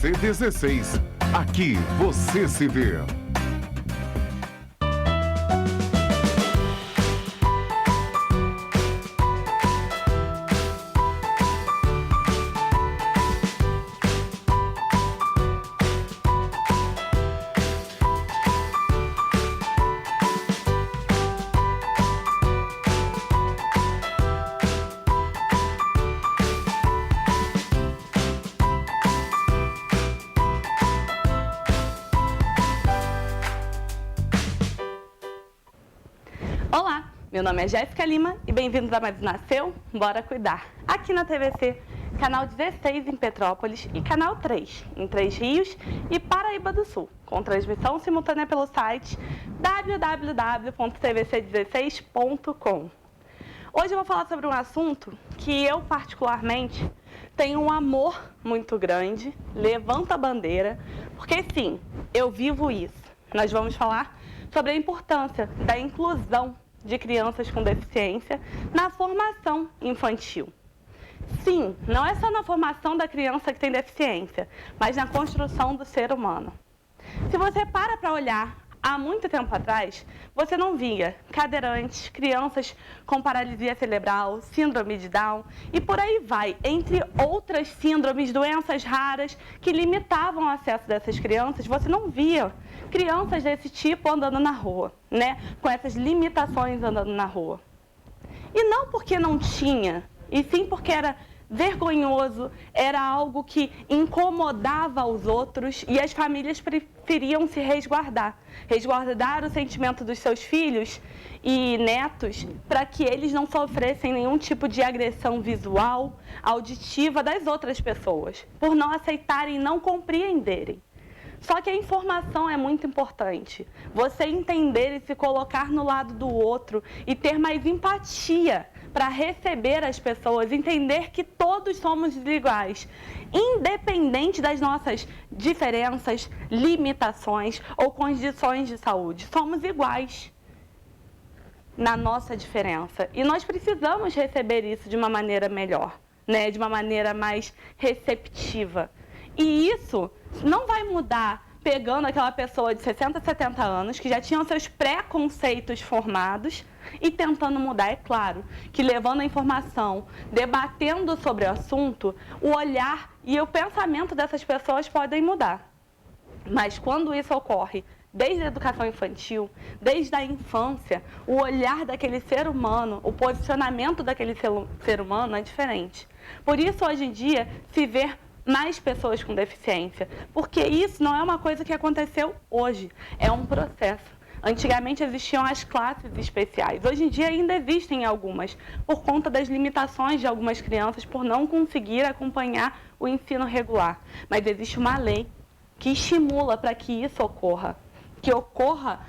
C16. Aqui você se vê. Olá, meu nome é Jéssica Lima e bem-vindos a mais um Nasceu, Bora Cuidar, aqui na TVC, canal 16 em Petrópolis e canal 3 em Três Rios e Paraíba do Sul, com transmissão simultânea pelo site www.tvc16.com. Hoje eu vou falar sobre um assunto que eu particularmente tenho um amor muito grande, levanto a bandeira, porque sim, eu vivo isso. Nós vamos falar sobre a importância da inclusão de crianças com deficiência na formação infantil. Sim, não é só na formação da criança que tem deficiência, mas na construção do ser humano. Se você para olhar, há muito tempo atrás, você não via cadeirantes, crianças com paralisia cerebral, síndrome de Down e por aí vai, entre outras síndromes, doenças raras que limitavam o acesso dessas crianças, você não via crianças desse tipo andando na rua, né? Com essas limitações andando na rua. E não porque não tinha, e sim porque era vergonhoso, era algo que incomodava os outros e as famílias preferiam se resguardar o sentimento dos seus filhos e netos para que eles não sofressem nenhum tipo de agressão visual, auditiva das outras pessoas, por não aceitarem e não compreenderem. Só que a informação é muito importante. Você entender e se colocar no lado do outro e ter mais empatia para receber as pessoas, entender que todos somos iguais, independente das nossas diferenças, limitações ou condições de saúde. Somos iguais na nossa diferença. E nós precisamos receber isso de uma maneira melhor, né? De uma maneira mais receptiva. E isso não vai mudar pegando aquela pessoa de 60, 70 anos, que já tinham seus preconceitos formados, e tentando mudar. É claro que levando a informação, debatendo sobre o assunto, o olhar e o pensamento dessas pessoas podem mudar. Mas quando isso ocorre desde a educação infantil, desde a infância, o olhar daquele ser humano, o posicionamento daquele ser humano é diferente. Por isso, hoje em dia, se vê mais pessoas com deficiência, porque isso não é uma coisa que aconteceu hoje, é um processo. Antigamente existiam as classes especiais, hoje em dia ainda existem algumas, por conta das limitações de algumas crianças por não conseguir acompanhar o ensino regular. Mas existe uma lei que estimula para que isso ocorra, que ocorra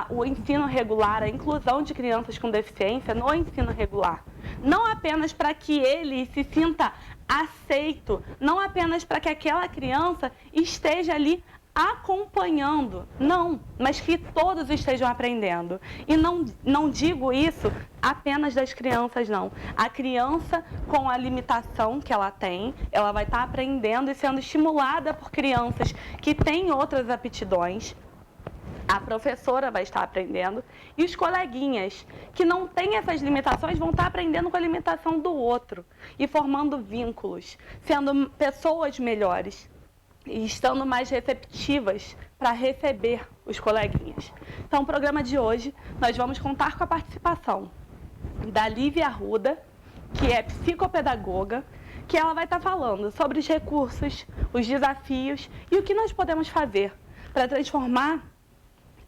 o ensino regular, a inclusão de crianças com deficiência no ensino regular. Não apenas para que ele se sinta aceito, não apenas para que aquela criança esteja ali acompanhando, não, mas que todos estejam aprendendo. E não digo isso apenas das crianças, não. A criança, com a limitação que ela tem, ela vai estar aprendendo e sendo estimulada por crianças que têm outras aptidões. A professora vai estar aprendendo e os coleguinhas que não têm essas limitações vão estar aprendendo com a limitação do outro e formando vínculos, sendo pessoas melhores e estando mais receptivas para receber os coleguinhas. Então, no programa de hoje, nós vamos contar com a participação da Lívia Arruda, que é psicopedagoga, que ela vai estar falando sobre os recursos, os desafios e o que nós podemos fazer para transformar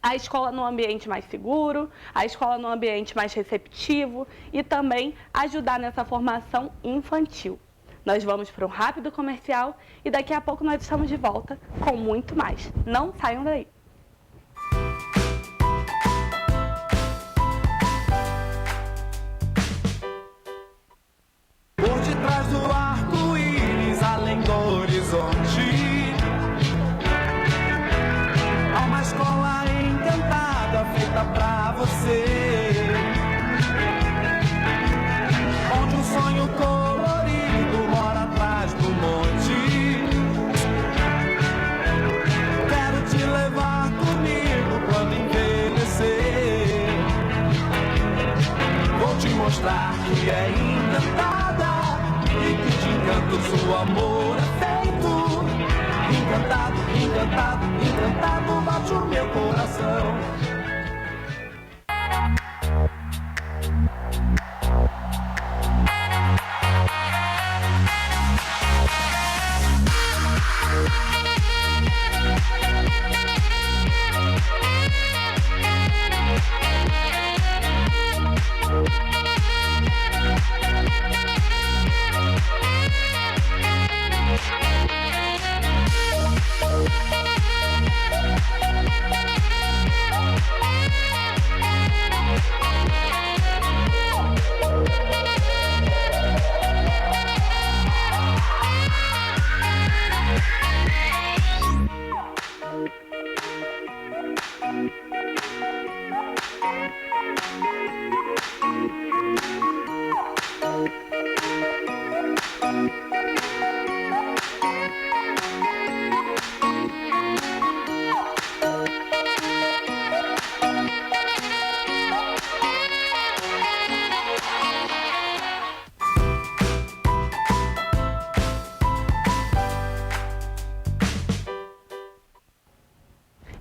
a escola num ambiente mais seguro, a escola num ambiente mais receptivo e também ajudar nessa formação infantil. Nós vamos para um rápido comercial e daqui a pouco nós estamos de volta com muito mais. Não saiam daí! Por detrás do arco-íris, além do horizonte, há uma escola encantada feita pra você, onde um sonho colorido mora atrás do monte. mostrar que é encantada e que de encanto seu amor é feito. Encantado, encantado, encantado, bate o meu coração.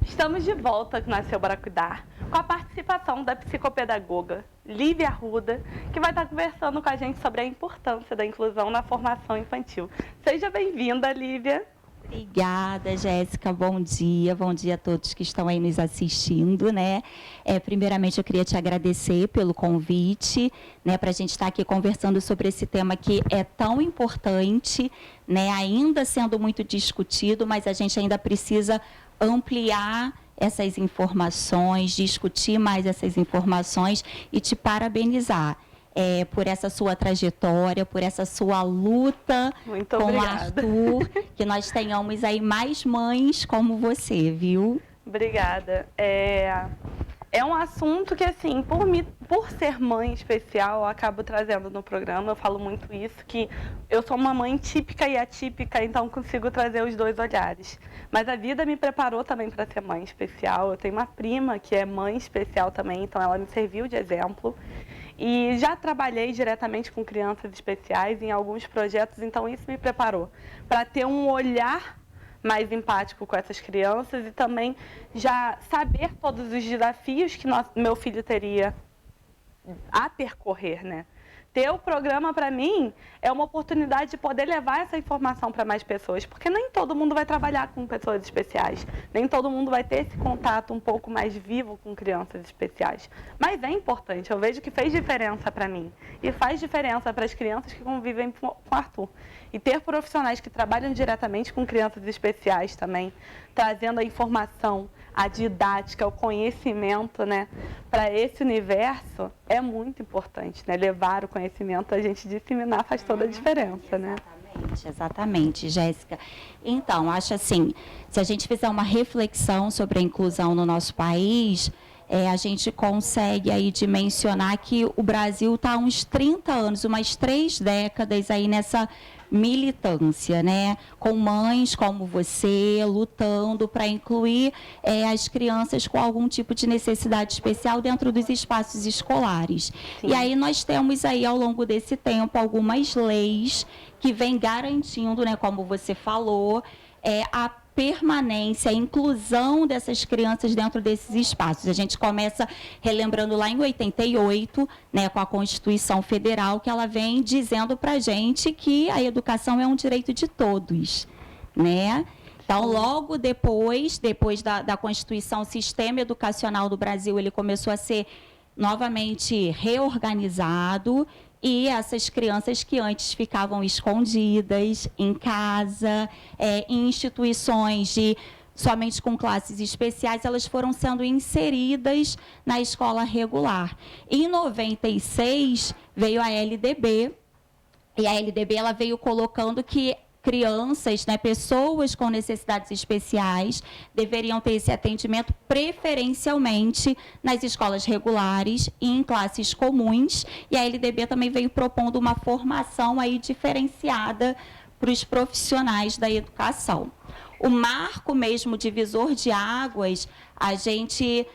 Estamos de volta com Nasceu para Cuidar, com a participação da psicopedagoga Lívia Arruda, que vai estar conversando com a gente sobre a importância da inclusão na formação infantil. Seja bem-vinda, Lívia. Obrigada, Jéssica. Bom dia a todos que estão aí nos assistindo, né? Primeiramente, eu queria te agradecer pelo convite, né, para a gente estar aqui conversando sobre esse tema que é tão importante, né, ainda sendo muito discutido, mas a gente ainda precisa ampliar essas informações, discutir mais essas informações e te parabenizar por essa sua trajetória, por essa sua luta Muito com o obrigada. Arthur, que nós tenhamos aí mais mães como você, viu? Obrigada. É um assunto que, assim, por ser mãe especial, eu acabo trazendo no programa, eu falo muito isso, que eu sou uma mãe típica e atípica, então consigo trazer os dois olhares. Mas a vida me preparou também para ser mãe especial. Eu tenho uma prima que é mãe especial também, então ela me serviu de exemplo. E já trabalhei diretamente com crianças especiais em alguns projetos, então isso me preparou para ter um olhar mais empático com essas crianças e também já saber todos os desafios que meu filho teria a percorrer, né? Ter o programa, para mim, é uma oportunidade de poder levar essa informação para mais pessoas, porque nem todo mundo vai trabalhar com pessoas especiais, nem todo mundo vai ter esse contato um pouco mais vivo com crianças especiais. Mas é importante, eu vejo que fez diferença para mim e faz diferença para as crianças que convivem com o Arthur. E ter profissionais que trabalham diretamente com crianças especiais também, trazendo a informação, a didática, o conhecimento, né, para esse universo é muito importante, né? Levar o conhecimento, a gente disseminar faz toda a diferença, né? Exatamente, Jéssica. Então, acho assim, se a gente fizer uma reflexão sobre a inclusão no nosso país, a gente consegue aí dimensionar que o Brasil está há uns 30 anos, umas 3 décadas aí nessa militância, né? Com mães como você, lutando para incluir as crianças com algum tipo de necessidade especial dentro dos espaços escolares. Sim. E aí nós temos aí, ao longo desse tempo, algumas leis que vêm garantindo, né, como você falou, a permanência, a inclusão dessas crianças dentro desses espaços. A gente começa relembrando lá em 88, né, com a Constituição Federal, que ela vem dizendo para a gente que a educação é um direito de todos, né? Então, logo depois da Constituição, o sistema educacional do Brasil, ele começou a ser novamente reorganizado. E essas crianças que antes ficavam escondidas em casa, em instituições somente com classes especiais, elas foram sendo inseridas na escola regular. Em 96, veio a LDB, e a LDB ela veio colocando que crianças, né, pessoas com necessidades especiais, deveriam ter esse atendimento preferencialmente nas escolas regulares e em classes comuns. E a LDB também veio propondo uma formação aí diferenciada para os profissionais da educação. O marco mesmo divisor de águas, a gente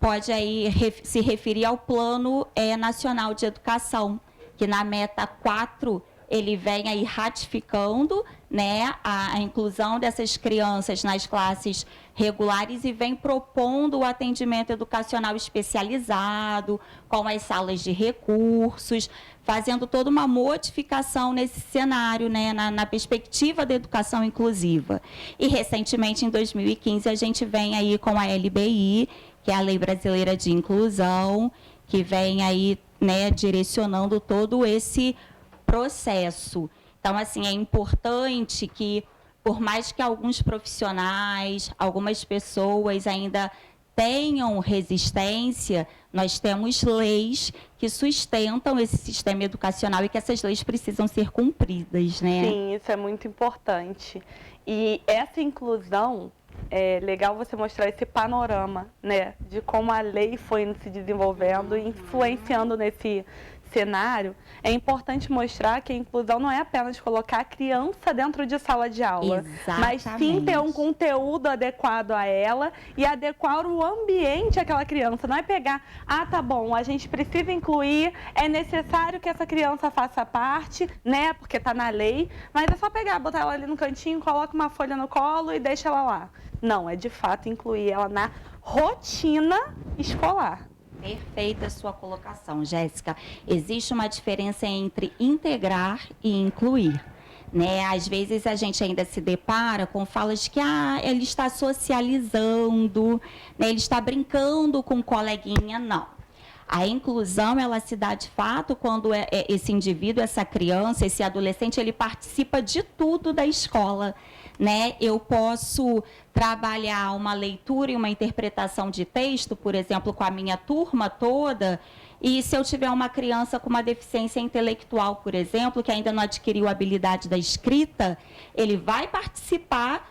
pode aí se referir ao Plano Nacional de Educação, que na meta 4 ele vem aí ratificando, né, a inclusão dessas crianças nas classes regulares e vem propondo o atendimento educacional especializado, com as salas de recursos, fazendo toda uma modificação nesse cenário, né, na perspectiva da educação inclusiva. E, recentemente, em 2015, a gente vem aí com a LBI, que é a Lei Brasileira de Inclusão, que vem aí, né, direcionando todo esse processo. Então, assim, é importante que, por mais que alguns profissionais, algumas pessoas ainda tenham resistência, nós temos leis que sustentam esse sistema educacional e que essas leis precisam ser cumpridas, né? Sim, isso é muito importante. E essa inclusão, é legal você mostrar esse panorama, né, de como a lei foi se desenvolvendo e influenciando nesse cenário. É importante mostrar que a inclusão não é apenas colocar a criança dentro de sala de aula, mas sim ter um conteúdo adequado a ela e adequar o ambiente àquela criança. Não é pegar, tá bom, a gente precisa incluir, é necessário que essa criança faça parte, né, porque está na lei, mas é só pegar, botar ela ali no cantinho, coloca uma folha no colo e deixa ela lá. Não, é de fato incluir ela na rotina escolar. Perfeita a sua colocação, Jéssica. Existe uma diferença entre integrar e incluir, né? Às vezes a gente ainda se depara com falas que ele está socializando, né? Ele está brincando com um coleguinha. Não. A inclusão, ela se dá de fato quando esse indivíduo, essa criança, esse adolescente, ele participa de tudo da escola, né? Eu posso trabalhar uma leitura e uma interpretação de texto, por exemplo, com a minha turma toda, e se eu tiver uma criança com uma deficiência intelectual, por exemplo, que ainda não adquiriu a habilidade da escrita, ele vai participar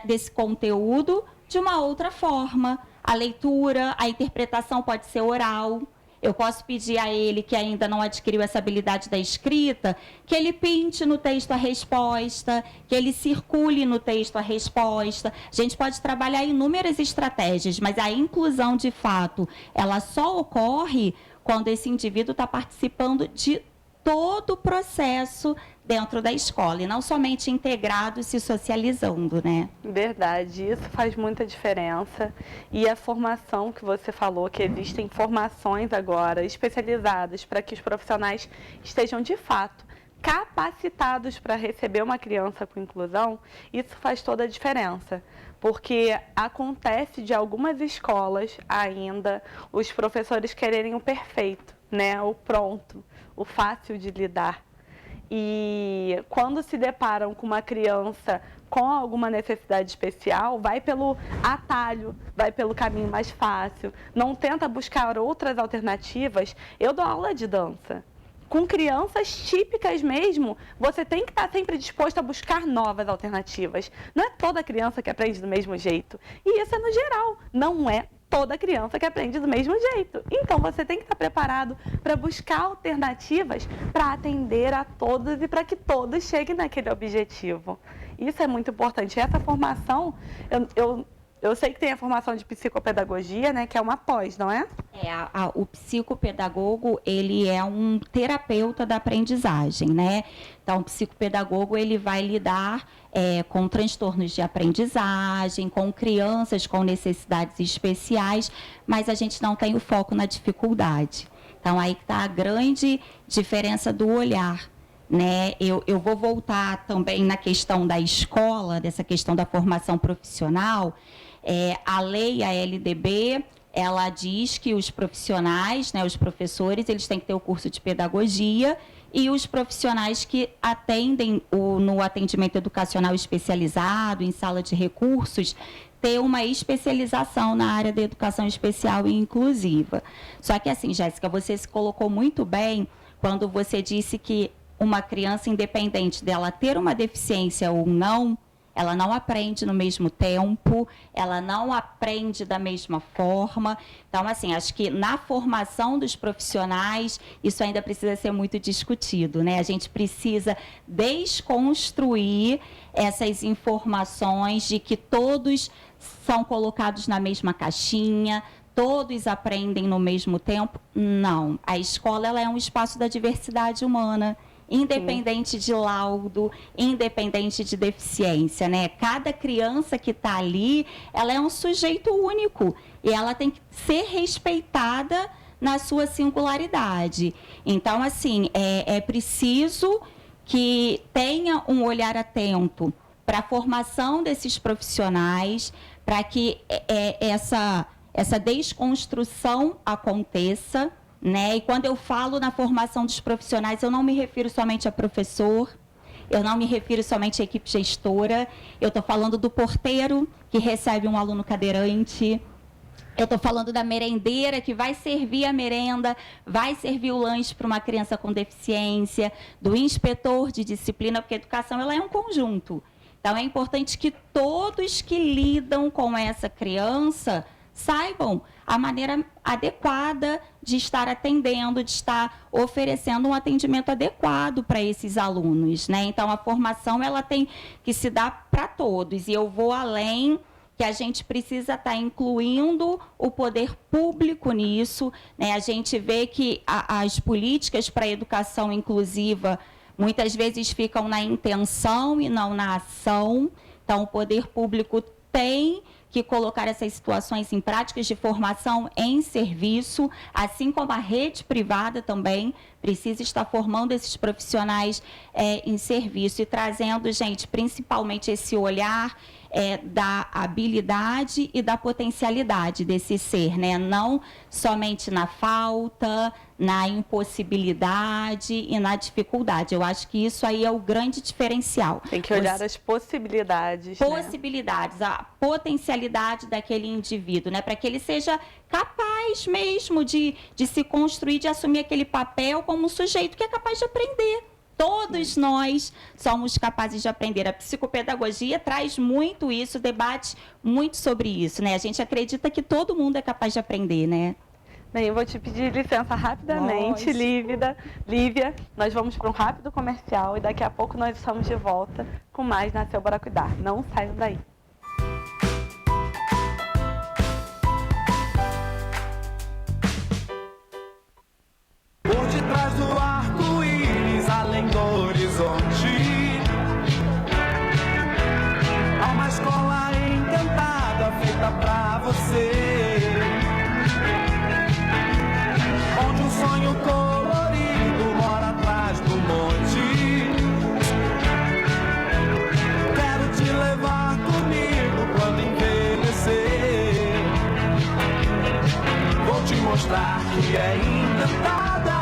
desse conteúdo de uma outra forma. A leitura, a interpretação pode ser oral. Eu posso pedir a ele, que ainda não adquiriu essa habilidade da escrita, que ele pinte no texto a resposta, que ele circule no texto a resposta. A gente pode trabalhar inúmeras estratégias, mas a inclusão, de fato, ela só ocorre quando esse indivíduo está participando de todo o processo dentro da escola, e não somente integrado, se socializando, né? Verdade, isso faz muita diferença. E a formação que você falou, que existem formações agora especializadas para que os profissionais estejam, de fato, capacitados para receber uma criança com inclusão, isso faz toda a diferença. Porque acontece de algumas escolas ainda os professores quererem o perfeito, né? O pronto, o fácil de lidar. E quando se deparam com uma criança com alguma necessidade especial, vai pelo atalho, vai pelo caminho mais fácil, não tenta buscar outras alternativas. Eu dou aula de dança. Com crianças típicas mesmo, você tem que estar sempre disposto a buscar novas alternativas. Não é toda criança que aprende do mesmo jeito. E isso é no geral, não é toda criança que aprende do mesmo jeito. Então, você tem que estar preparado para buscar alternativas para atender a todos e para que todos cheguem naquele objetivo. Isso é muito importante. Essa formação, eu sei que tem a formação de psicopedagogia, né, que é uma pós, não é? O psicopedagogo, ele é um terapeuta da aprendizagem, né? Então, o psicopedagogo, ele vai lidar com transtornos de aprendizagem, com crianças com necessidades especiais, mas a gente não tem o foco na dificuldade. Então, aí está a grande diferença do olhar, né? Eu vou voltar também na questão da escola, dessa questão da formação profissional. A lei, a LDB, ela diz que os profissionais, né, os professores, eles têm que ter o curso de pedagogia, e os profissionais que atendem no atendimento educacional especializado, em sala de recursos, ter uma especialização na área da educação especial e inclusiva. Só que assim, Jéssica, você se colocou muito bem quando você disse que uma criança, independente dela ter uma deficiência ou não, ela não aprende no mesmo tempo, ela não aprende da mesma forma. Então, assim, acho que na formação dos profissionais, isso ainda precisa ser muito discutido, né? A gente precisa desconstruir essas informações de que todos são colocados na mesma caixinha, todos aprendem no mesmo tempo? Não. A escola ela é um espaço da diversidade humana, independente de laudo, independente de deficiência, né? Cada criança que está ali, ela é um sujeito único e ela tem que ser respeitada na sua singularidade. Então, assim, é preciso que tenha um olhar atento para a formação desses profissionais, para que essa desconstrução aconteça, né? E quando eu falo na formação dos profissionais, eu não me refiro somente a professor, eu não me refiro somente à equipe gestora, eu estou falando do porteiro que recebe um aluno cadeirante, eu estou falando da merendeira que vai servir a merenda, vai servir o lanche para uma criança com deficiência, do inspetor de disciplina, porque a educação ela é um conjunto. Então, é importante que todos que lidam com essa criança saibam a maneira adequada de estar atendendo, de estar oferecendo um atendimento adequado para esses alunos, né? Então, a formação ela tem que se dar para todos. E eu vou além, que a gente precisa estar incluindo o poder público nisso, né? A gente vê que as políticas para a educação inclusiva muitas vezes ficam na intenção e não na ação. Então, o poder público tem que colocar essas situações em práticas de formação em serviço, assim como a rede privada também precisa estar formando esses profissionais em serviço e trazendo, gente, principalmente esse olhar da habilidade e da potencialidade desse ser, né? Não somente na falta, na impossibilidade e na dificuldade. Eu acho que isso aí é o grande diferencial. Tem que olhar as possibilidades. Possibilidades, né? A potencialidade daquele indivíduo, né? Para que ele seja capaz mesmo de se construir, de assumir aquele papel como um sujeito que é capaz de aprender. Todos nós somos capazes de aprender. A psicopedagogia traz muito isso, debate muito sobre isso, né? A gente acredita que todo mundo é capaz de aprender, né? Bem, eu vou te pedir licença rapidamente, Lívia. Nós vamos para um rápido comercial e daqui a pouco nós estamos de volta com mais Nasceu para Cuidar. Não saiam daí. Por detrás do arco-íris, além do horizonte, há uma escola encantada feita pra você, onde um sonho colorido mora atrás do monte. Quero te levar comigo quando envelhecer. Vou te mostrar que é encantada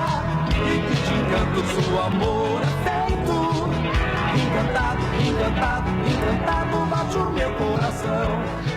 e que de encanto seu amor é feito. Encantado, encantado, encantado bate o meu coração.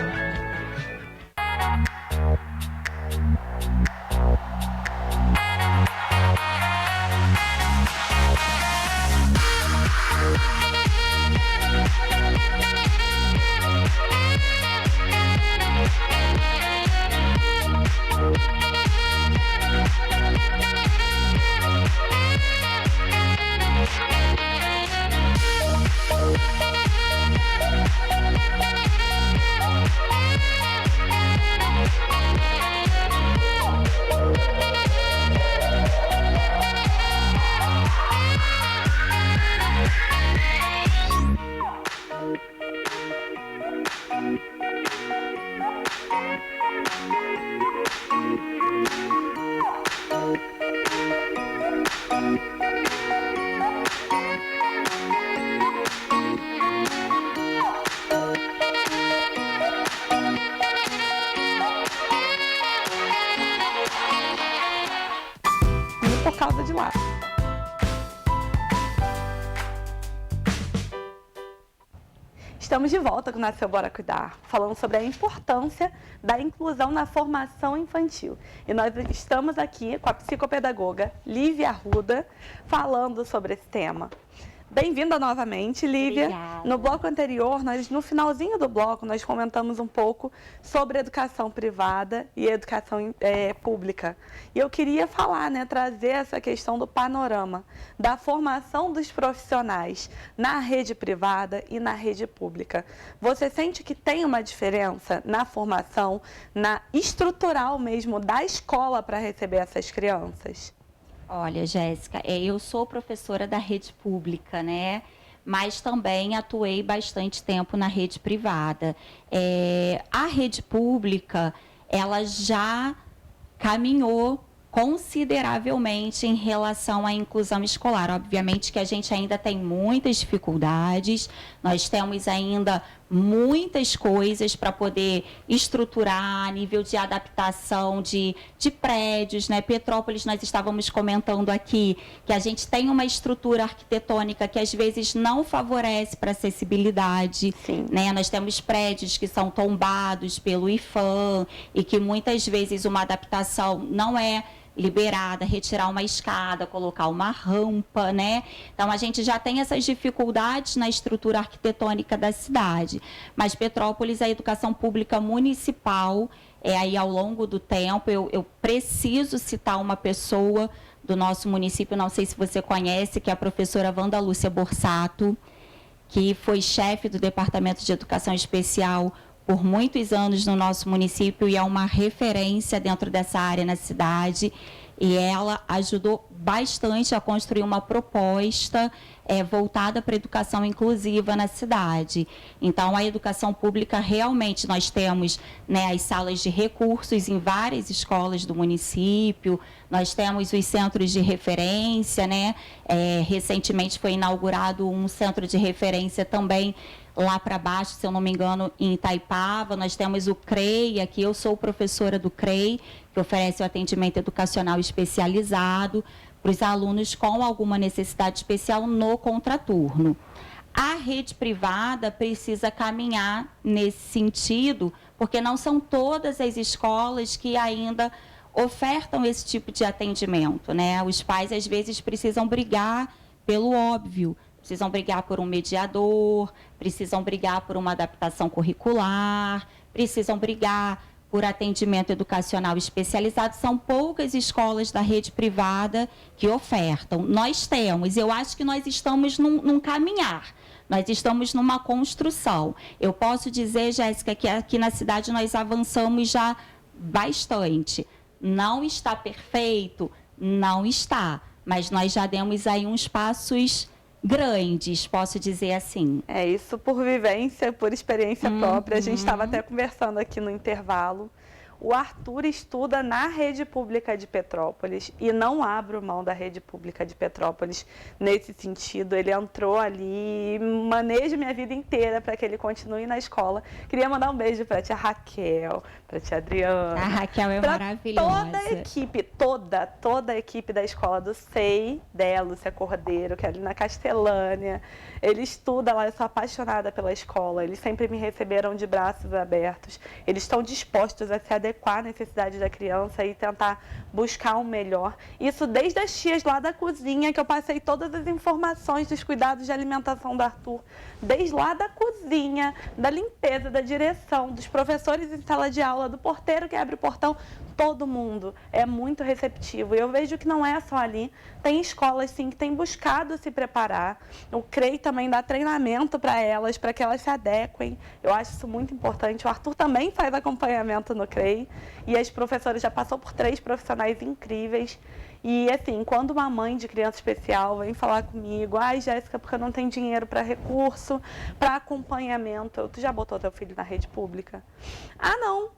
Por causa de lá. Estamos de volta com o Nasceu Bora Cuidar, falando sobre a importância da inclusão na formação infantil. E nós estamos aqui com a psicopedagoga Lívia Arruda, falando sobre esse tema. Bem-vinda novamente, Lívia. Obrigada. No bloco anterior, no finalzinho do bloco, nós comentamos um pouco sobre educação privada e educação pública. E eu queria falar, trazer essa questão do panorama da formação dos profissionais na rede privada e na rede pública. Você sente que tem uma diferença na formação, na estrutural mesmo da escola para receber essas crianças? Olha, Jéssica, eu sou professora da rede pública, né? Mas também atuei bastante tempo na rede privada. A rede pública, ela já caminhou consideravelmente em relação à inclusão escolar. Obviamente que a gente ainda tem muitas dificuldades, nós temos ainda muitas coisas para poder estruturar a nível de adaptação de prédios, né? Petrópolis, nós estávamos comentando aqui que a gente tem uma estrutura arquitetônica que às vezes não favorece para acessibilidade, né? Nós temos prédios que são tombados pelo IPHAN e que muitas vezes uma adaptação não é liberada, retirar uma escada, colocar uma rampa, né? Então, a gente já tem essas dificuldades na estrutura arquitetônica da cidade. Mas Petrópolis, a educação pública municipal, aí ao longo do tempo, eu preciso citar uma pessoa do nosso município, não sei se você conhece, que é a professora Wanda Lúcia Borsato, que foi chefe do Departamento de Educação Especial por muitos anos no nosso município e é uma referência dentro dessa área na cidade. E ela ajudou bastante a construir uma proposta voltada para a educação inclusiva na cidade. Então, a educação pública, realmente, nós temos, né, as salas de recursos em várias escolas do município, nós temos os centros de referência, né? Recentemente foi inaugurado um centro de referência também lá para baixo, se eu não me engano, em Itaipava. Nós temos o CREI, aqui eu sou professora do CREI, que oferece o atendimento educacional especializado para os alunos com alguma necessidade especial no contraturno. A rede privada precisa caminhar nesse sentido, porque não são todas as escolas que ainda ofertam esse tipo de atendimento, né? Os pais, às vezes, precisam brigar pelo óbvio, precisam brigar por um mediador, precisam brigar por uma adaptação curricular, precisam brigar por atendimento educacional especializado. São poucas escolas da rede privada que ofertam. Nós temos, eu acho que nós estamos num caminhar, nós estamos numa construção. Eu posso dizer, Jéssica, que aqui na cidade nós avançamos já bastante. Não está perfeito? Não está, mas nós já demos aí uns passos grandes, posso dizer assim. Isso por vivência, por experiência própria. A gente estava até conversando aqui no intervalo. O Arthur estuda na rede pública de Petrópolis e não abro mão da rede pública de Petrópolis nesse sentido. Ele entrou ali, manejo minha vida inteira para que ele continue na escola. Queria mandar um beijo para a tia Raquel, para a tia Adriana. A Raquel é maravilhosa. Toda a equipe, toda a equipe da escola do SEI, Lúcia Cordeiro, que é ali na Castelânia. Ele estuda lá, eu sou apaixonada pela escola. Eles sempre me receberam de braços abertos. Eles estão dispostos a se adequar à necessidade da criança e tentar buscar o melhor. Isso desde as tias lá da cozinha, que eu passei todas as informações dos cuidados de alimentação do Arthur. Desde lá da cozinha, da limpeza, da direção, dos professores em sala de aula, do porteiro que abre o portão. Todo mundo é muito receptivo. E eu vejo que não é só ali. Tem escolas, sim, que têm buscado se preparar. O CREI também dá treinamento para elas, para que elas se adequem. Eu acho isso muito importante. O Arthur também faz acompanhamento no CREI. E as professoras, já passou por 3 profissionais incríveis. E, assim, quando uma mãe de criança especial vem falar comigo, ai, Jéssica, porque eu não tenho dinheiro para recurso, para acompanhamento. Tu já botou teu filho na rede pública? Ah, não.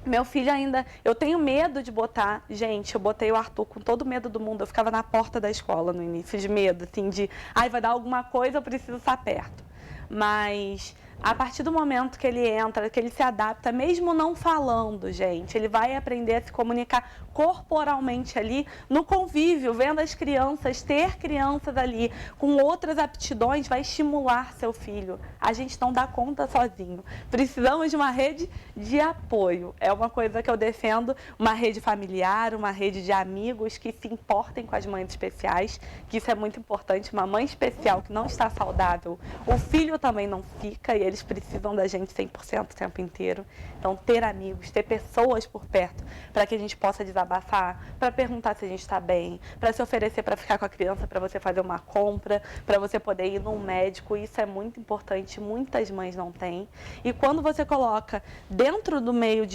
Meu filho ainda, eu tenho medo de botar, gente, eu botei o Arthur com todo o medo do mundo, eu ficava na porta da escola no início, de medo, assim, de, ai, vai dar alguma coisa, eu preciso estar perto. Mas A partir do momento que ele entra, que ele se adapta, mesmo não falando, gente, ele vai aprender a se comunicar corporalmente ali, no convívio, vendo as crianças, ter crianças ali com outras aptidões, vai estimular seu filho. A gente não dá conta sozinho. Precisamos de uma rede de apoio. É uma coisa que eu defendo, uma rede familiar, uma rede de amigos que se importem com as mães especiais, que isso é muito importante. Uma mãe especial que não está saudável, o filho também não fica e eles precisam da gente 100% o tempo inteiro. Então, ter amigos, ter pessoas por perto para que a gente possa desabafar, para perguntar se a gente está bem, para se oferecer para ficar com a criança, para você fazer uma compra, para você poder ir num médico. Isso é muito importante, muitas mães não têm. E quando você coloca dentro do meio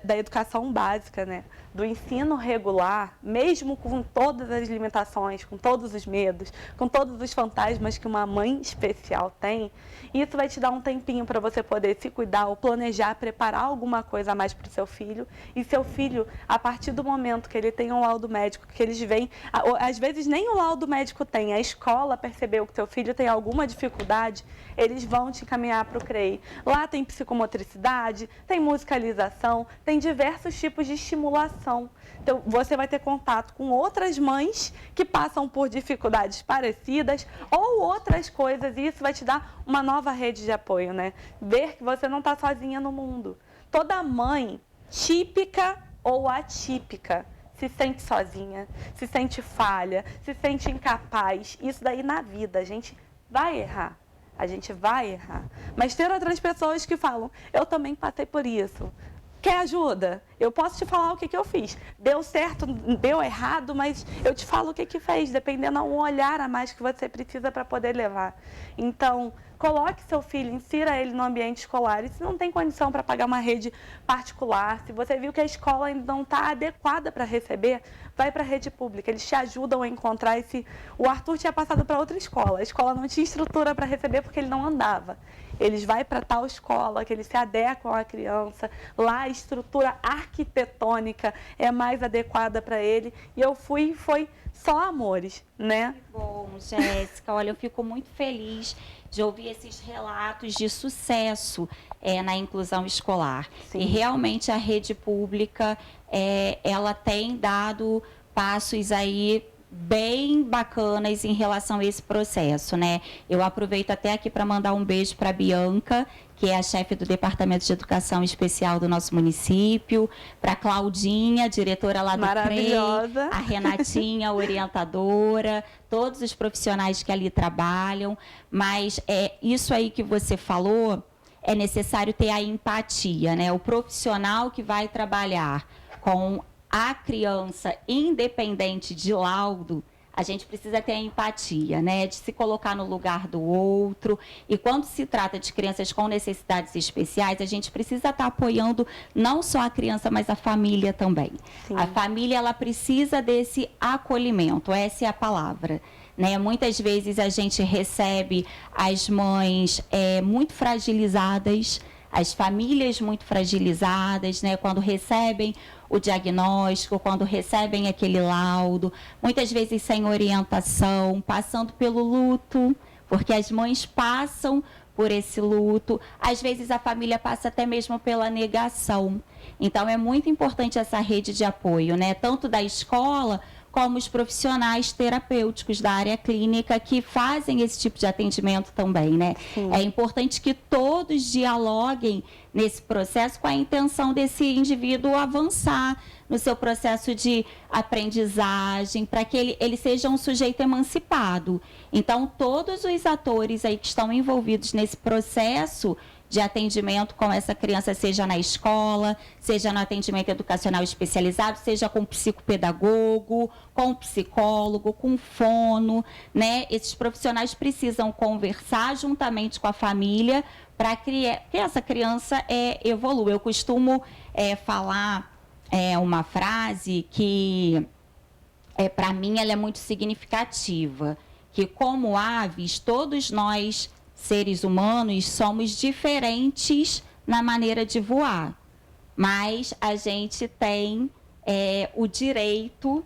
da educação básica, né, do ensino regular, mesmo com todas as limitações, com todos os medos, com todos os fantasmas que uma mãe especial tem, isso vai te dar um tempinho para você poder se cuidar ou planejar, preparar alguma coisa a mais para o seu filho. E seu filho, a partir do momento que ele tem um laudo médico, que eles veem, às vezes nem o laudo médico tem, a escola percebeu que seu filho tem alguma dificuldade, eles vão te encaminhar para o CREI. Lá tem psicomotricidade, tem musicalização, tem diversos tipos de estimulação. Então, você vai ter contato com outras mães que passam por dificuldades parecidas ou outras coisas, e isso vai te dar uma nova rede de apoio, né? Ver que você não está sozinha no mundo. Toda mãe, típica ou atípica, se sente sozinha, se sente falha, se sente incapaz. Isso daí na vida, a gente vai errar. A gente vai errar. Mas ter outras pessoas que falam, eu também passei por isso. Quer ajuda? Eu posso te falar o que eu fiz. Deu certo, deu errado, mas eu te falo o que fez, dependendo de um olhar a mais que você precisa para poder levar. Então, coloque seu filho, insira ele no ambiente escolar. E se não tem condição para pagar uma rede particular, se você viu que a escola ainda não está adequada para receber, vai para a rede pública. Eles te ajudam a encontrar esse... O Arthur tinha passado para outra escola. A escola não tinha estrutura para receber porque ele não andava. Eles vão para tal escola, que eles se adequam à criança. Lá a estrutura arquitetônica é mais adequada para ele. E eu fui e foi só amores, né? Que bom, Jéssica. Olha, eu fico muito feliz de ouvir esses relatos de sucesso na inclusão escolar. Sim. E realmente a rede pública, ela tem dado passos aí bem bacanas em relação a esse processo, né? Eu aproveito até aqui para mandar um beijo para a Bianca, que é a chefe do Departamento de Educação Especial do nosso município, para a Claudinha, diretora lá do CREI, a Renatinha, orientadora, todos os profissionais que ali trabalham. Mas isso aí que você falou, é necessário ter a empatia, né? O profissional que vai trabalhar com a criança, independente de laudo, a gente precisa ter a empatia, né? De se colocar no lugar do outro. E quando se trata de crianças com necessidades especiais, a gente precisa estar apoiando não só a criança, mas a família também. Sim. A família, ela precisa desse acolhimento, essa é a palavra, né? Muitas vezes a gente recebe as mães muito fragilizadas, as famílias muito fragilizadas, né? Quando recebem o diagnóstico, quando recebem aquele laudo, muitas vezes sem orientação, passando pelo luto, porque as mães passam por esse luto, às vezes a família passa até mesmo pela negação. Então, é muito importante essa rede de apoio, né? Tanto da escola, como os profissionais terapêuticos da área clínica que fazem esse tipo de atendimento também, né? Sim. É importante que todos dialoguem nesse processo com a intenção desse indivíduo avançar no seu processo de aprendizagem, para que ele seja um sujeito emancipado. Então, todos os atores aí que estão envolvidos nesse processo de atendimento com essa criança, seja na escola, seja no atendimento educacional especializado, seja com psicopedagogo, com psicólogo, com fono, né? Esses profissionais precisam conversar juntamente com a família para que essa criança evolua. Eu costumo falar uma frase que, para mim, ela é muito significativa, que como aves, todos nós, seres humanos, somos diferentes na maneira de voar, mas a gente tem o direito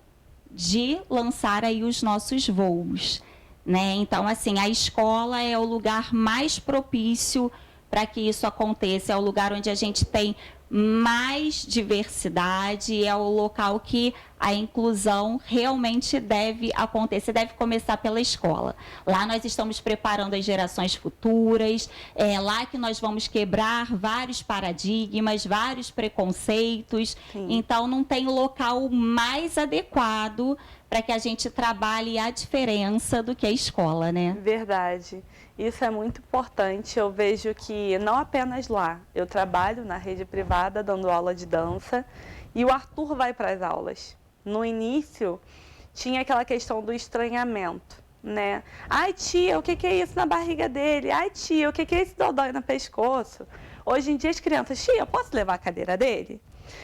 de lançar aí os nossos voos, né? Então, assim, a escola é o lugar mais propício para que isso aconteça. É o lugar onde a gente tem mais diversidade, é o local que a inclusão realmente deve acontecer, deve começar pela escola. Lá nós estamos preparando as gerações futuras, é lá que nós vamos quebrar vários paradigmas, vários preconceitos. Sim. Então, não tem local mais adequado para que a gente trabalhe a diferença do que a escola, né? Verdade. Isso é muito importante. Eu vejo que não apenas lá. Eu trabalho na rede privada dando aula de dança e o Arthur vai para as aulas. No início, tinha aquela questão do estranhamento, né? Ai, tia, o que é isso na barriga dele? Ai, tia, o que é esse dodói no pescoço? Hoje em dia as crianças, tia, eu posso levar a cadeira dele?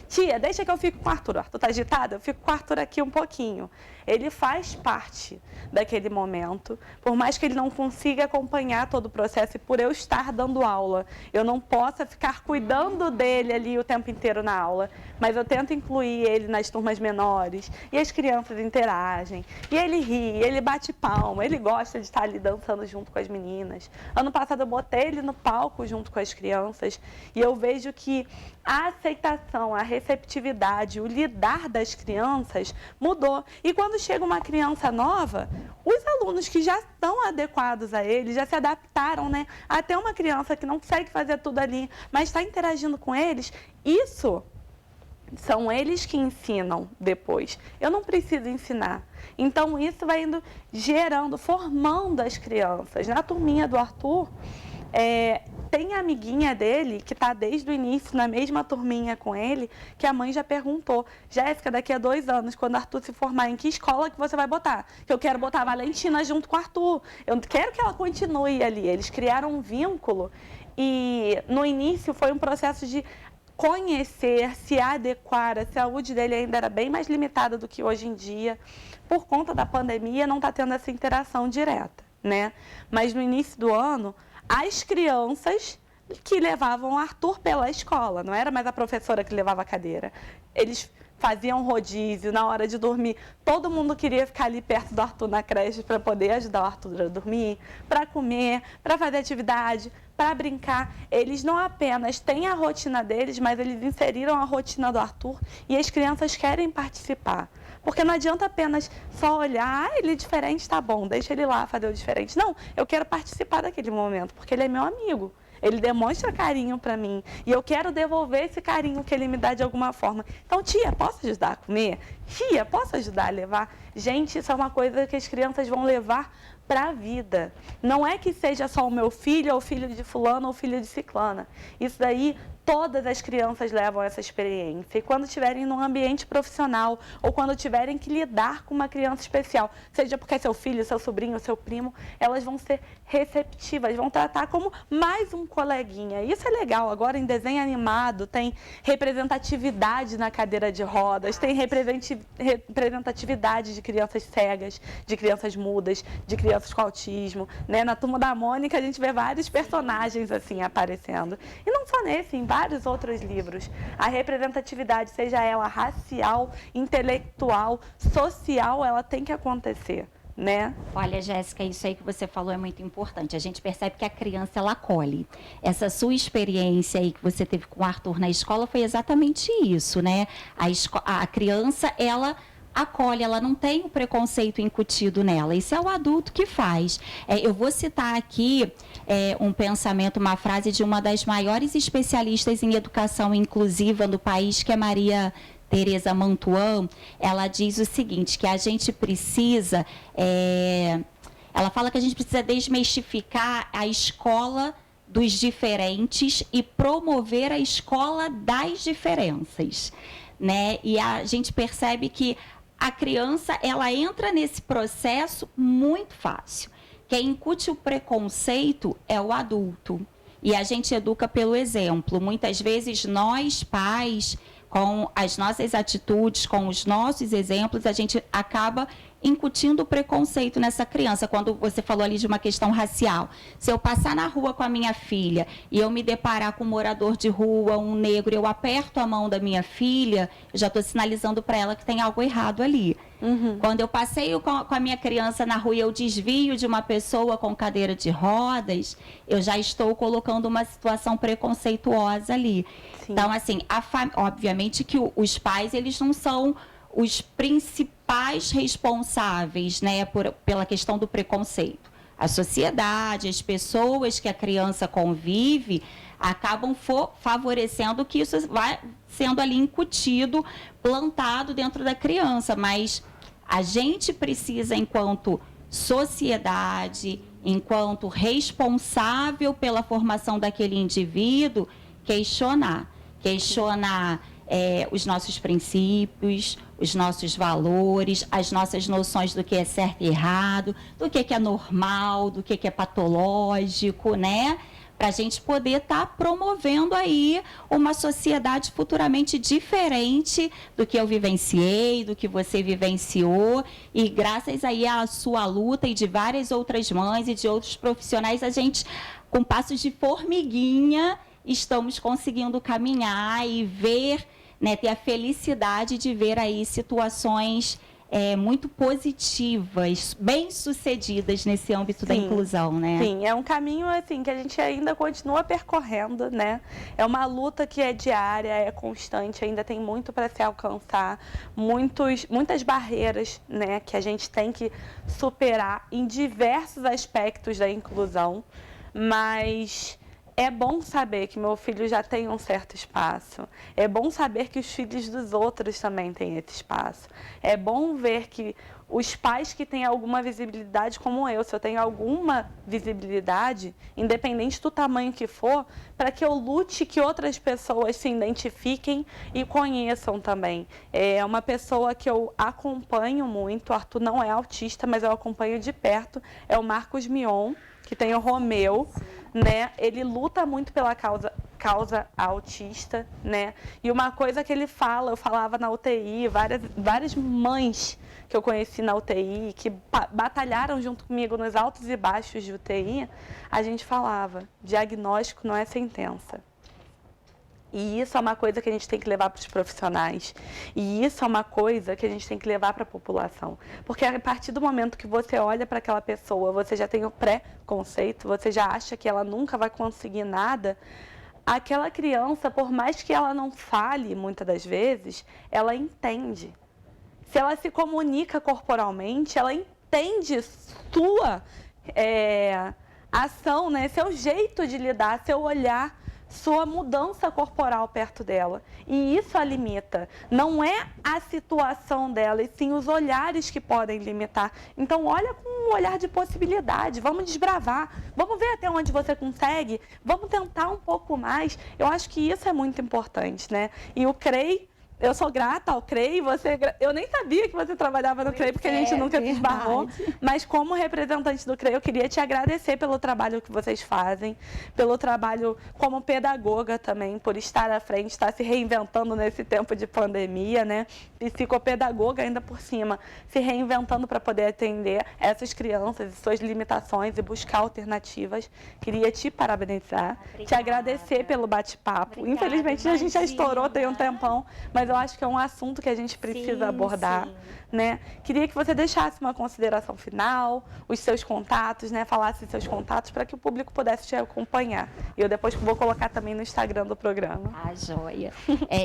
Tia, deixa que eu fico com o Arthur. O Arthur tá agitado? Eu fico com o Arthur aqui um pouquinho. Ele faz parte daquele momento, por mais que ele não consiga acompanhar todo o processo e por eu estar dando aula, eu não possa ficar cuidando dele ali o tempo inteiro na aula, mas eu tento incluir ele nas turmas menores e as crianças interagem, e ele ri, ele bate palma, ele gosta de estar ali dançando junto com as meninas. Ano passado eu botei ele no palco junto com as crianças e eu vejo que a aceitação, a receptividade, o lidar das crianças mudou. E quando chega uma criança nova, os alunos que já estão adequados a ele, já se adaptaram, né? Até uma criança que não consegue fazer tudo ali, mas está interagindo com eles, isso são eles que ensinam depois. Eu não preciso ensinar. Então, isso vai indo gerando, formando as crianças. Na turminha do Arthur, tem a amiguinha dele, que está desde o início na mesma turminha com ele, que a mãe já perguntou: Jéssica, daqui a 2 anos, quando o Arthur se formar, em que escola que você vai botar? Que eu quero botar a Valentina junto com o Arthur. Eu quero que ela continue ali. Eles criaram um vínculo e no início foi um processo de conhecer, se adequar. A saúde dele ainda era bem mais limitada do que hoje em dia. Por conta da pandemia, não está tendo essa interação direta, né? Mas no início do ano, as crianças que levavam o Arthur pela escola, não era mais a professora que levava a cadeira. Eles faziam rodízio na hora de dormir. Todo mundo queria ficar ali perto do Arthur na creche para poder ajudar o Arthur a dormir, para comer, para fazer atividade, para brincar. Eles não apenas têm a rotina deles, mas eles inseriram a rotina do Arthur e as crianças querem participar. Porque não adianta apenas só olhar, ele é diferente, tá bom, deixa ele lá fazer o diferente. Não, eu quero participar daquele momento, porque ele é meu amigo. Ele demonstra carinho para mim e eu quero devolver esse carinho que ele me dá de alguma forma. Então, tia, posso ajudar a comer? Tia, posso ajudar a levar? Gente, isso é uma coisa que as crianças vão levar para a vida. Não é que seja só o meu filho, ou o filho de fulano, ou o filho de ciclana. Isso daí, todas as crianças levam essa experiência. E quando estiverem num ambiente profissional, ou quando tiverem que lidar com uma criança especial, seja porque é seu filho, seu sobrinho, seu primo, elas vão ser receptivas, vão tratar como mais um coleguinha. Isso é legal. Agora, em desenho animado, tem representatividade na cadeira de rodas, tem representatividade de crianças cegas, de crianças mudas, de crianças com autismo, né? Na Turma da Mônica, a gente vê vários personagens assim aparecendo. E não só nesse, em vários outros livros. A representatividade, seja ela racial, intelectual, social, ela tem que acontecer, né? Olha, Jéssica, isso aí que você falou é muito importante. A gente percebe que a criança, ela acolhe. Essa sua experiência aí que você teve com o Arthur na escola foi exatamente isso, né? A criança, ela acolhe, ela não tem o preconceito incutido nela. Isso é o adulto que faz. Eu vou citar aqui um pensamento, uma frase de uma das maiores especialistas em educação inclusiva no país, que é Maria Tereza Mantuan. Ela diz o seguinte, que a gente precisa, ela fala que a gente precisa desmistificar a escola dos diferentes e promover a escola das diferenças, né? E a gente percebe que a criança, ela entra nesse processo muito fácil. Quem incute o preconceito é o adulto. E a gente educa pelo exemplo. Muitas vezes nós, pais, com as nossas atitudes, com os nossos exemplos, a gente acaba incutindo preconceito nessa criança. Quando você falou ali de uma questão racial, se eu passar na rua com a minha filha e eu me deparar com um morador de rua, um negro, eu aperto a mão da minha filha, eu já estou sinalizando para ela que tem algo errado ali. Quando eu passeio com a minha criança na rua e eu desvio de uma pessoa com cadeira de rodas, eu já estou colocando uma situação preconceituosa ali. Sim. Então, assim, obviamente que os pais, eles não são os principais responsáveis, né, pela questão do preconceito. A sociedade, as pessoas que a criança convive, acabam favorecendo que isso vai sendo ali incutido, plantado dentro da criança. Mas a gente precisa, enquanto sociedade, enquanto responsável pela formação daquele indivíduo, questionar os nossos princípios, os nossos valores, as nossas noções do que é certo e errado, do que é normal, do que é patológico, né? Para a gente poder estar promovendo aí uma sociedade futuramente diferente do que eu vivenciei, do que você vivenciou. E graças aí à sua luta e de várias outras mães e de outros profissionais, a gente, com passos de formiguinha, estamos conseguindo caminhar e ver, né, ter a felicidade de ver aí situações muito positivas, bem-sucedidas nesse âmbito da inclusão, né? Sim, é um caminho assim que a gente ainda continua percorrendo, né? É uma luta que é diária, é constante, ainda tem muito para se alcançar, muitas barreiras, né, que a gente tem que superar em diversos aspectos da inclusão, mas é bom saber que meu filho já tem um certo espaço. É bom saber que os filhos dos outros também têm esse espaço. É bom ver que os pais que têm alguma visibilidade, como eu, se eu tenho alguma visibilidade, independente do tamanho que for, para que eu lute que outras pessoas se identifiquem e conheçam também. É uma pessoa que eu acompanho muito, o Arthur não é autista, mas eu acompanho de perto, é o Marcos Mion, que tem o Romeu, né? Ele luta muito pela causa autista, né? E uma coisa que ele fala, eu falava na UTI, várias mães que eu conheci na UTI, que batalharam junto comigo nos altos e baixos de UTI, a gente falava, diagnóstico não é sentença. E isso é uma coisa que a gente tem que levar para os profissionais. E isso é uma coisa que a gente tem que levar para a população. Porque a partir do momento que você olha para aquela pessoa, você já tem o pré-conceito, você já acha que ela nunca vai conseguir nada, aquela criança, por mais que ela não fale muitas das vezes, ela entende. Se ela se comunica corporalmente, ela entende sua ação, né? Seu jeito de lidar, seu olhar, sua mudança corporal perto dela. E isso a limita. Não é a situação dela, e sim os olhares que podem limitar. Então, olha com um olhar de possibilidade. Vamos desbravar. Vamos ver até onde você consegue. Vamos tentar um pouco mais. Eu acho que isso é muito importante, né? E o CREI, eu sou grata ao CREI, eu nem sabia que você trabalhava no CREI, porque a gente nunca se esbarrou, mas como representante do CREI, eu queria te agradecer pelo trabalho que vocês fazem, pelo trabalho como pedagoga também, por estar à frente, estar se reinventando nesse tempo de pandemia, né? Psicopedagoga ainda por cima, se reinventando para poder atender essas crianças e suas limitações e buscar alternativas. Queria te parabenizar, te agradecer pelo bate-papo. Infelizmente, a gente já estourou, tem um tempão, mas eu acho que é um assunto que a gente precisa abordar, né? Queria que você deixasse uma consideração final, os seus contatos, né? Falasse seus contatos para que o público pudesse te acompanhar. E eu depois vou colocar também no Instagram do programa. Ah, joia.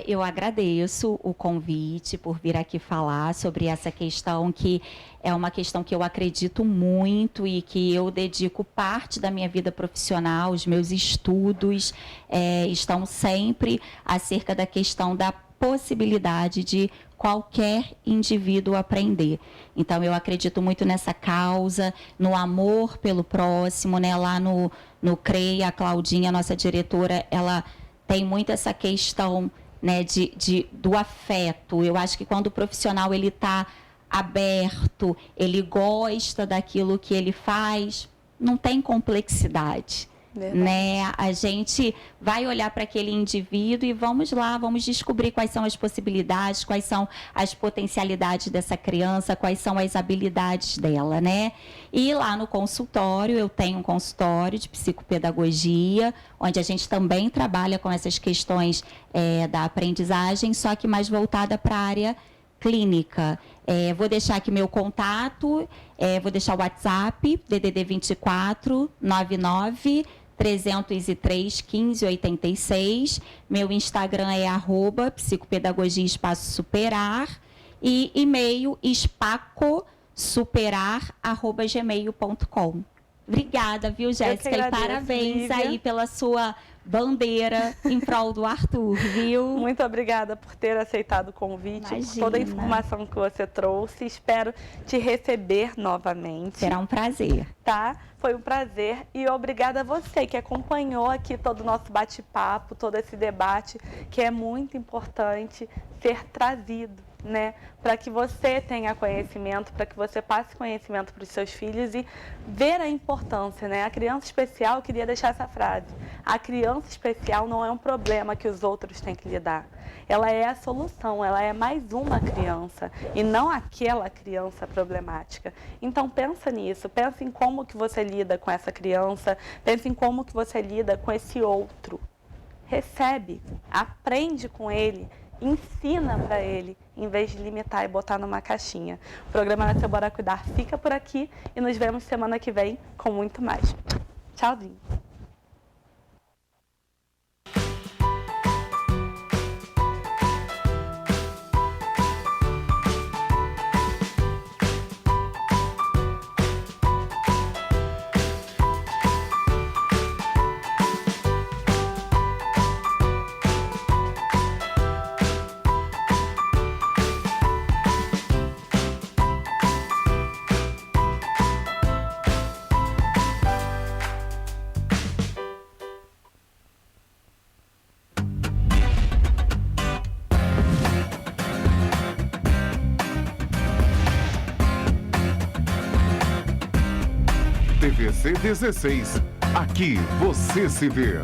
Eu agradeço o convite por vir aqui falar sobre essa questão que é uma questão que eu acredito muito e que eu dedico parte da minha vida profissional, os meus estudos estão sempre acerca da questão da possibilidade de qualquer indivíduo aprender. Então, eu acredito muito nessa causa, no amor pelo próximo, né? Lá no CREI, a Claudinha, nossa diretora, ela tem muito essa questão, né, do afeto. Eu acho que quando o profissional ele está aberto, ele gosta daquilo que ele faz, não tem complexidade. Verdade. né? A gente vai olhar para aquele indivíduo e vamos lá, vamos descobrir quais são as possibilidades, quais são as potencialidades dessa criança, quais são as habilidades dela, né? E lá no consultório, eu tenho um consultório de psicopedagogia, onde a gente também trabalha com essas questões da aprendizagem, só que mais voltada para a área clínica. Vou deixar aqui meu contato, vou deixar o WhatsApp, DDD 24 99 303 1586. Meu Instagram é @psicopedagogia espaço superar e e-mail espacosuperar@gmail.com. Obrigada, viu, Jéssica? E agradeço, parabéns Lívia. aí pela sua bandeira em prol do Arthur, viu? Muito obrigada por ter aceitado o convite, por Imagina. toda a informação que você trouxe. Espero te receber novamente. Será um prazer. Tá? Foi um prazer e obrigada a você que acompanhou aqui todo o nosso bate-papo, todo esse debate que é muito importante ser trazido, né? Para que você tenha conhecimento, para que você passe conhecimento para os seus filhos e ver a importância, né? A criança especial, eu queria deixar essa frase: a criança especial não é um problema que os outros têm que lidar. Ela é a solução, ela é mais uma criança e não aquela criança problemática. Então pensa nisso, pensa em como que você lida com essa criança, pensa em como que você lida com esse outro. Recebe, aprende com ele, ensina para ele, em vez de limitar e botar numa caixinha. O programa Nasceu Bora Cuidar fica por aqui e nos vemos semana que vem com muito mais. Tchauzinho. TVC 16. Aqui você se vê.